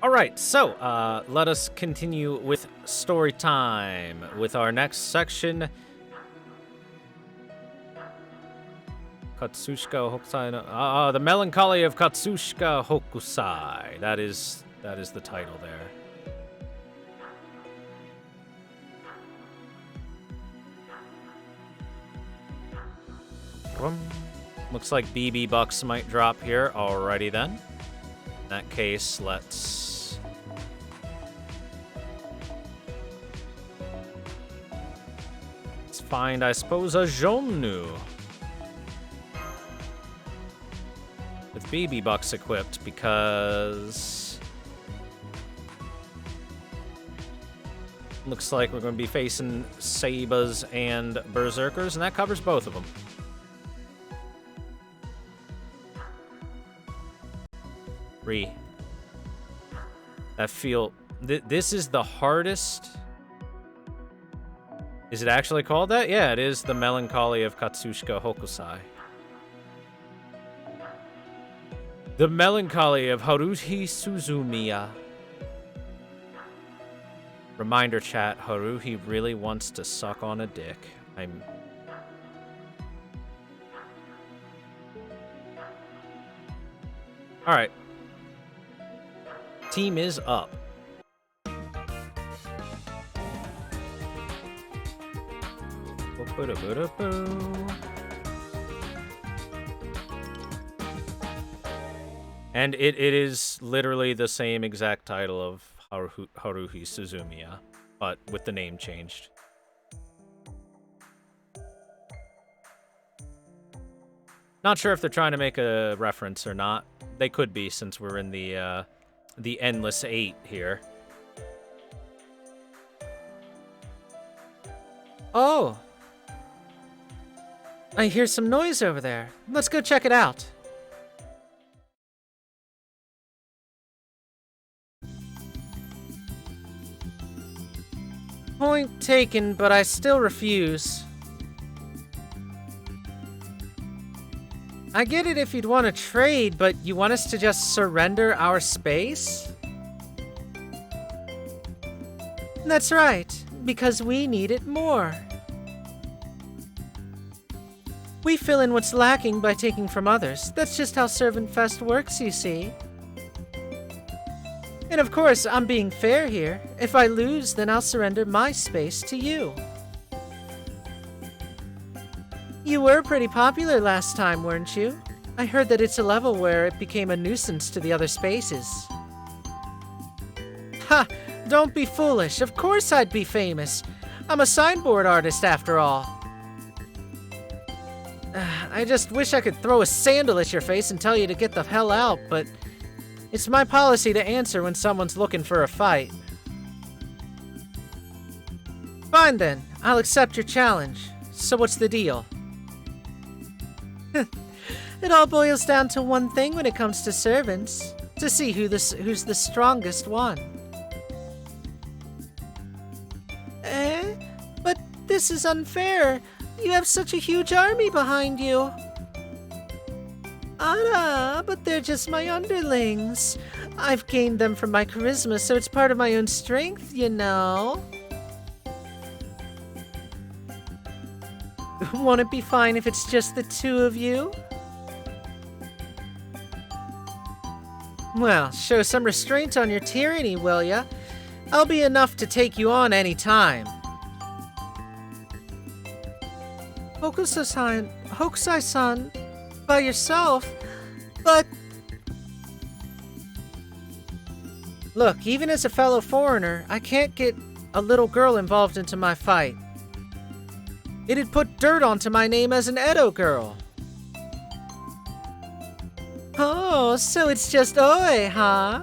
Alright, so, let us continue with story time with our next section. Katsushika Hokusai no... The Melancholy of Katsushika Hokusai. That is the title there. Looks like BB Bucks might drop here. Alrighty then. In that case, let's find, I suppose, a Jomnu. With BB Bucks equipped, because looks like we're going to be facing Sabas and Berserkers, and that covers both of them. This is the hardest. Is it actually called that? Yeah, it is the Melancholy of Katsushika Hokusai. The Melancholy of Haruhi Suzumiya. Reminder chat, Haruhi really wants to suck on a dick. Alright. Team is up. And it is literally the same exact title of Haruhi Suzumiya, but with the name changed. Not sure if they're trying to make a reference or not. They could be, since we're in the Endless 8 here. Oh! I hear some noise over there. Let's go check it out. Point taken, but I still refuse. I get it if you'd want to trade, but you want us to just surrender our space? That's right, because we need it more. We fill in what's lacking by taking from others. That's just how Servant Fest works, you see. And of course, I'm being fair here. If I lose, then I'll surrender my space to you. You were pretty popular last time, weren't you? I heard that it's a level where it became a nuisance to the other spaces. Ha! Don't be foolish. Of course I'd be famous. I'm a signboard artist after all. I just wish I could throw a sandal at your face and tell you to get the hell out, but it's my policy to answer when someone's looking for a fight. Fine then, I'll accept your challenge. So what's the deal? It all boils down to one thing when it comes to servants. To see who's the strongest one. But this is unfair. You have such a huge army behind you. But they're just my underlings. I've gained them from my charisma, so it's part of my own strength, you know. Won't it be fine if it's just the two of you? Well, show some restraint on your tyranny, will ya? I'll be enough to take you on any time. Hokusai-san, by yourself? But... Look, even as a fellow foreigner, I can't get a little girl involved into my fight. It'd put dirt onto my name as an Edo girl. Oh, so it's just Oi, huh?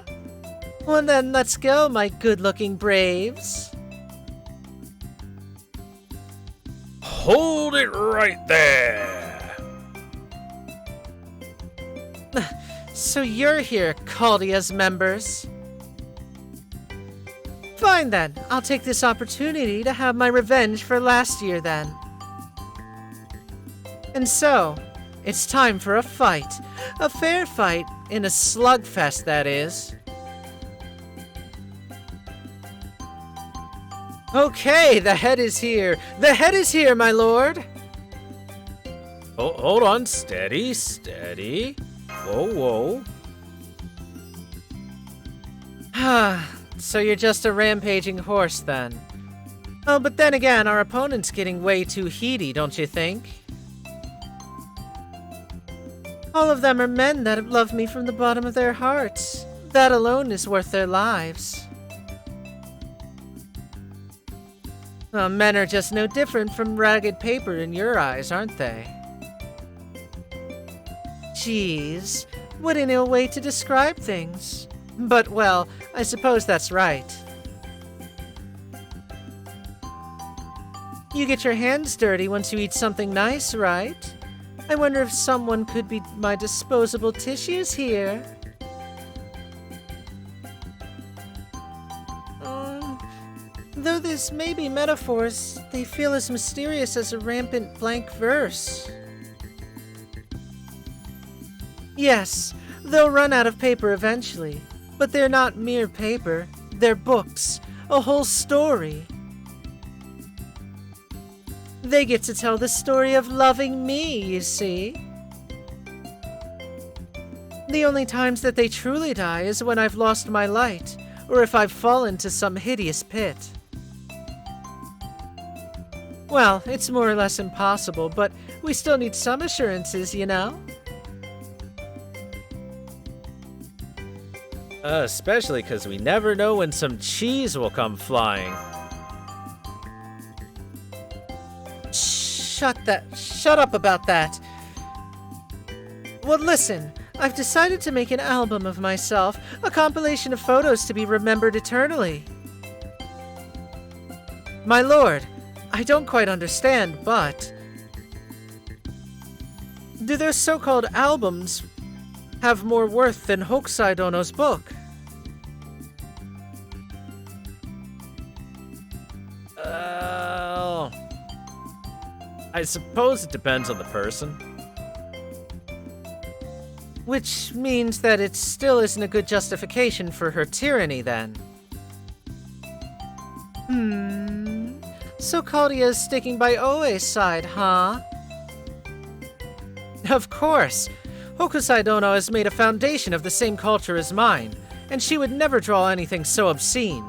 Well then, let's go, my good-looking braves. Hold it right there! So you're here, Caldia's members. Fine then, I'll take this opportunity to have my revenge for last year then. And so, it's time for a fight. A fair fight, in a slugfest that is. Okay, the head is here. The head is here, my lord. Oh, hold on. Steady, steady. Whoa, whoa. Ah, so you're just a rampaging horse then. Oh, but then again, our opponent's getting way too heady, don't you think? All of them are men that love me from the bottom of their hearts. That alone is worth their lives. Well, men are just no different from ragged paper in your eyes, aren't they? Jeez, what an ill way to describe things. But, well, I suppose that's right. You get your hands dirty once you eat something nice, right? I wonder if someone could be my disposable tissues here. Though this may be metaphors, they feel as mysterious as a rampant blank verse. Yes, they'll run out of paper eventually, but they're not mere paper. They're books, a whole story. They get to tell the story of loving me, you see. The only times that they truly die is when I've lost my light, or if I've fallen to some hideous pit. Well, it's more or less impossible, but we still need some assurances, you know? Especially because we never know when some cheese will come flying. Shut up about that. Well, listen, I've decided to make an album of myself, a compilation of photos to be remembered eternally. My lord, I don't quite understand, but do those so-called albums have more worth than Hokusai Dono's book? I suppose it depends on the person. Which means that it still isn't a good justification for her tyranny, then. So Claudia's sticking by Oe's side, huh? Of course! Hokusai Dono has made a foundation of the same culture as mine, and she would never draw anything so obscene.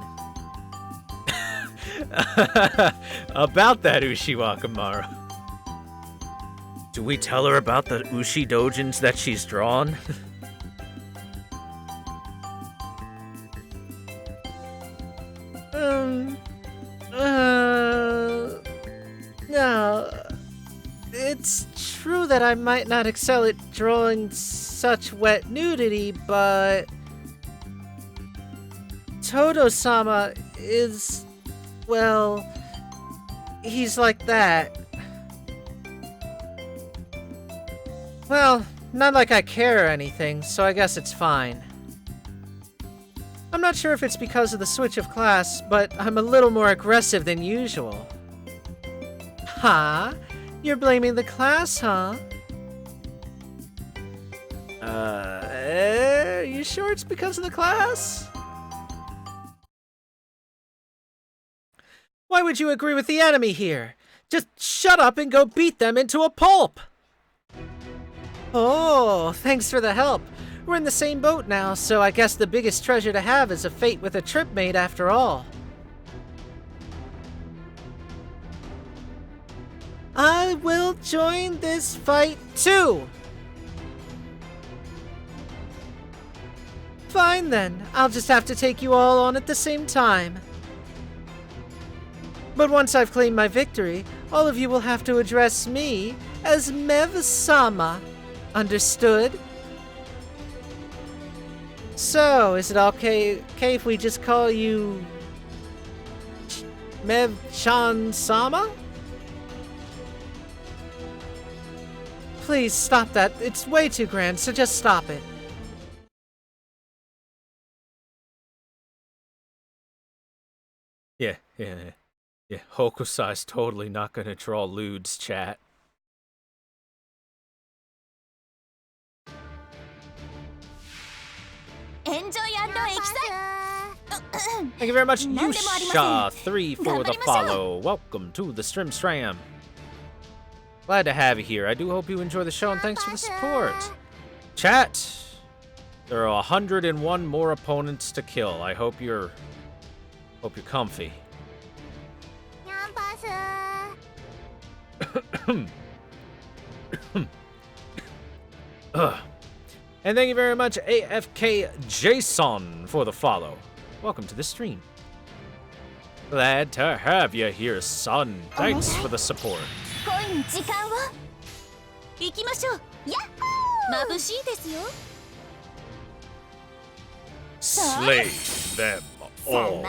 About that Ushiwakamaru. Do we tell her about the Ushi dojins that she's drawn? No. It's true that I might not excel at drawing such wet nudity, but Todo-sama is, well, he's like that. Well, not like I care or anything, so I guess it's fine. I'm not sure if it's because of the switch of class, but I'm a little more aggressive than usual. Huh? You're blaming the class, huh? Are you sure it's because of the class? Why would you agree with the enemy here? Just shut up and go beat them into a pulp! Oh, thanks for the help. We're in the same boat now, so I guess the biggest treasure to have is a fate with a trip mate after all. I will join this fight too! Fine then, I'll just have to take you all on at the same time. But once I've claimed my victory, all of you will have to address me as Mev-sama. Understood? So, is it okay if we just call you Mev-chan-sama? Please stop that. It's way too grand, so just stop it. Yeah. Hokusai's totally not gonna draw lewds, chat. Enjoy and excite! Thank you very much, Yusha3 for the follow. Welcome to the Strimstram. Glad to have you here. I do hope you enjoy the show, and thanks for the support. Chat, there are 101 more opponents to kill. I hope you're comfy. And thank you very much, AFK Jason, for the follow. Welcome to the stream. Glad to have you here, son. Thanks for the support. Slay them all.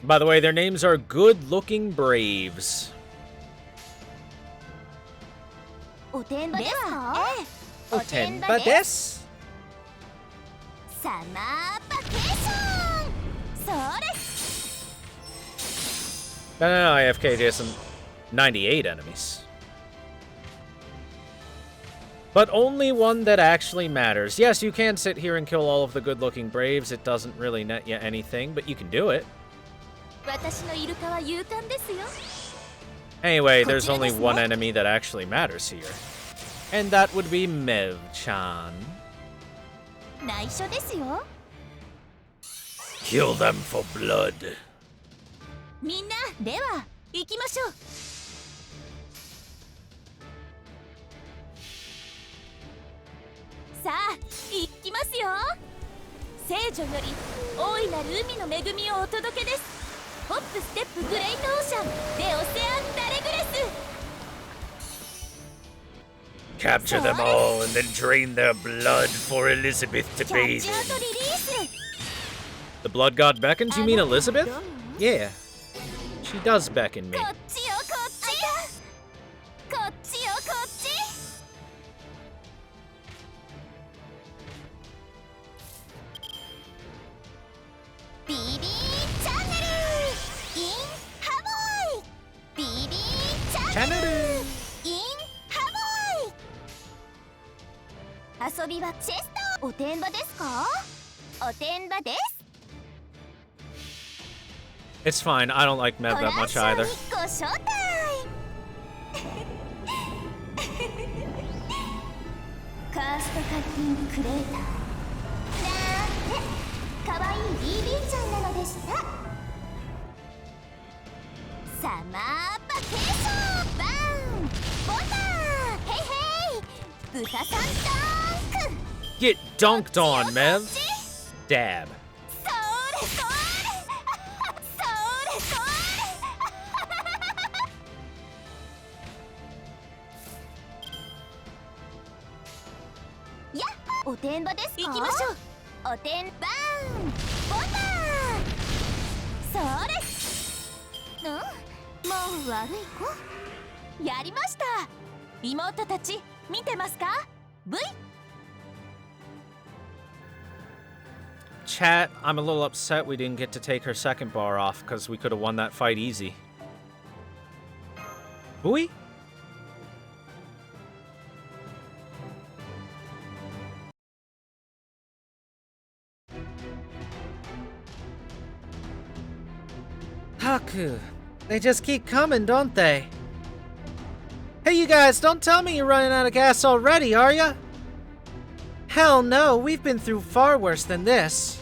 By the way, their names are good-looking braves. Otenba desu. No, AFK Jason. 98 enemies. But only one that actually matters. Yes, you can sit here and kill all of the good-looking braves. It doesn't really net you anything, but you can do it. Anyway, there's only one enemy that actually matters here. And that would be Mev-chan. Kill them for blood. Capture them all and then drain their blood for Elizabeth to bathe in. The blood god beckons? You mean Elizabeth? Yeah. She does beckon me. It's fine, I don't like Mev that much either. Get dunked on, Mev. Dab. Chat, I'm a little upset we didn't get to take her second bar off, because we could have won that fight easy. Booey? Haku, they just keep coming, don't they? Hey, you guys, don't tell me you're running out of gas already, are ya? Hell no, we've been through far worse than this.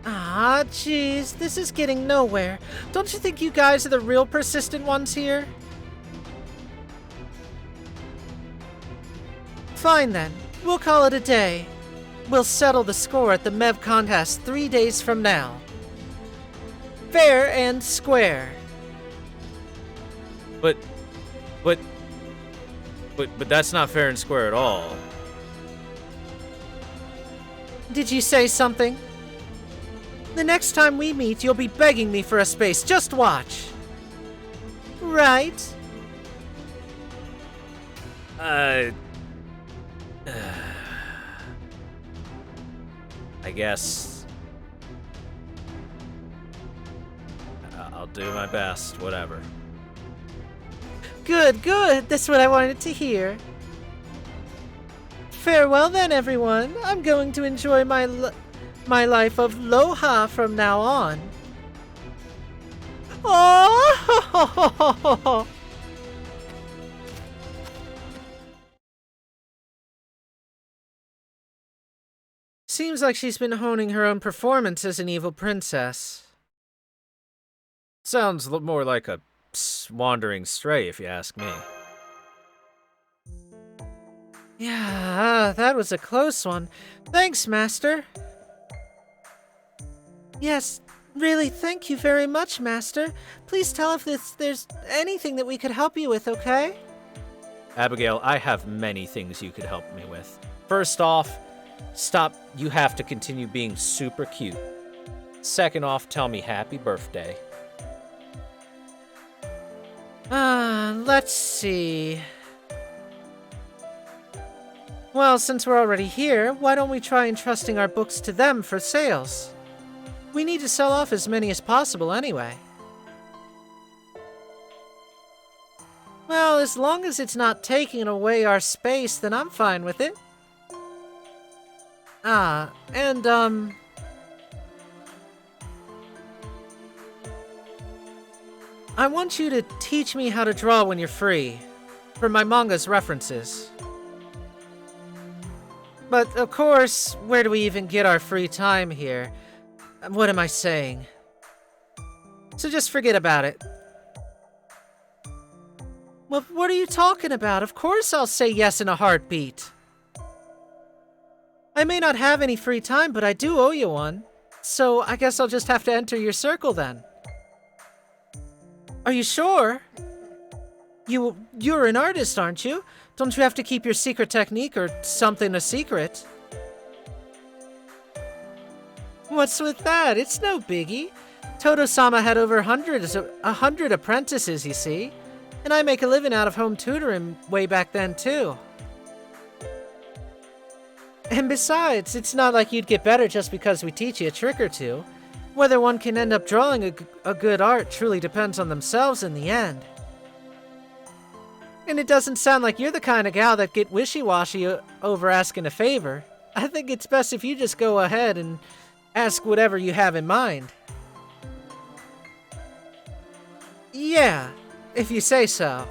Ah, jeez, this is getting nowhere. Don't you think you guys are the real persistent ones here? Fine then, we'll call it a day. We'll settle the score at the Mev contest 3 days from now. Fair and square. But that's not fair and square at all. Did you say something? The next time we meet, you'll be begging me for a space. Just watch. Right? I guess I'll do my best, whatever. Good, good. That's what I wanted to hear. Farewell then, everyone. I'm going to enjoy my life of Loha from now on. Oh! Seems like she's been honing her own performance as an evil princess. Sounds more like a wandering stray, if you ask me. Yeah, that was a close one. Thanks, Master. Yes, really, thank you very much, Master. Please tell if there's anything that we could help you with, okay? Abigail, I have many things you could help me with. First off, stop. You have to continue being super cute. Second off, tell me happy birthday. Let's see. Well, since we're already here, why don't we try entrusting our books to them for sales? We need to sell off as many as possible anyway. Well, as long as it's not taking away our space, then I'm fine with it. I want you to teach me how to draw when you're free, for my manga's references. But, of course, where do we even get our free time here? What am I saying? So just forget about it. Well, what are you talking about? Of course I'll say yes in a heartbeat. I may not have any free time, but I do owe you one. So I guess I'll just have to enter your circle then. Are you sure? You're an artist, aren't you? Don't you have to keep your secret technique or something a secret? What's with that? It's no biggie. Todo-sama had over 100 apprentices, you see. And I make a living out of home tutoring way back then, too. And besides, it's not like you'd get better just because we teach you a trick or two. Whether one can end up drawing a good art truly depends on themselves in the end. And it doesn't sound like you're the kind of gal that get wishy-washy over asking a favor. I think it's best if you just go ahead and ask whatever you have in mind. Yeah, if you say so.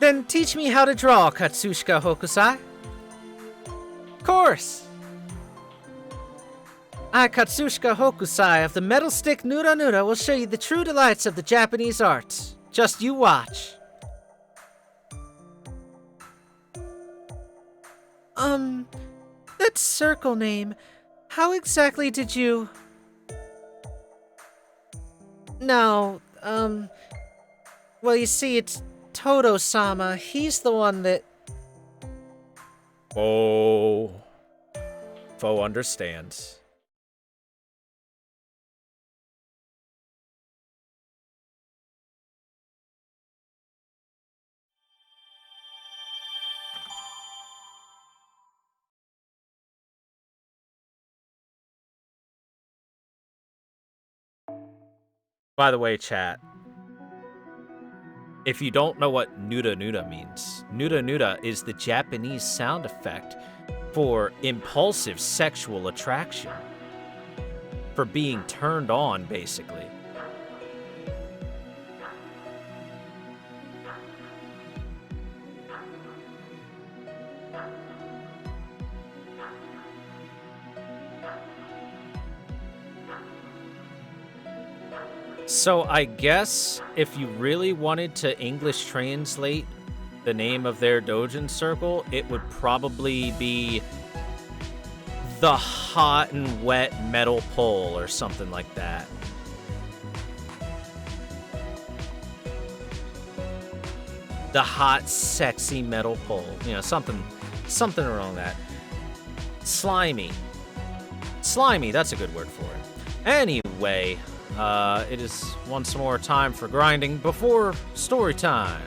Then teach me how to draw, Katsushika Hokusai. Course. I, Katsushika Hokusai of the Metal Stick Nura Nura, will show you the true delights of the Japanese arts. Just you watch. That circle name, how exactly did you... No, well, you see, it's Todo-sama. He's the one that... Oh. Foe understands. By the way, chat, if you don't know what nuda nuda means, nuda nuda is the Japanese sound effect for impulsive sexual attraction. For being turned on, basically. So I guess if you really wanted to English translate the name of their doujin circle, it would probably be the hot and wet metal pole or something like that. The hot, sexy metal pole. You know, something around that. Slimy. Slimy, that's a good word for it. Anyway, it is once more time for grinding before story time.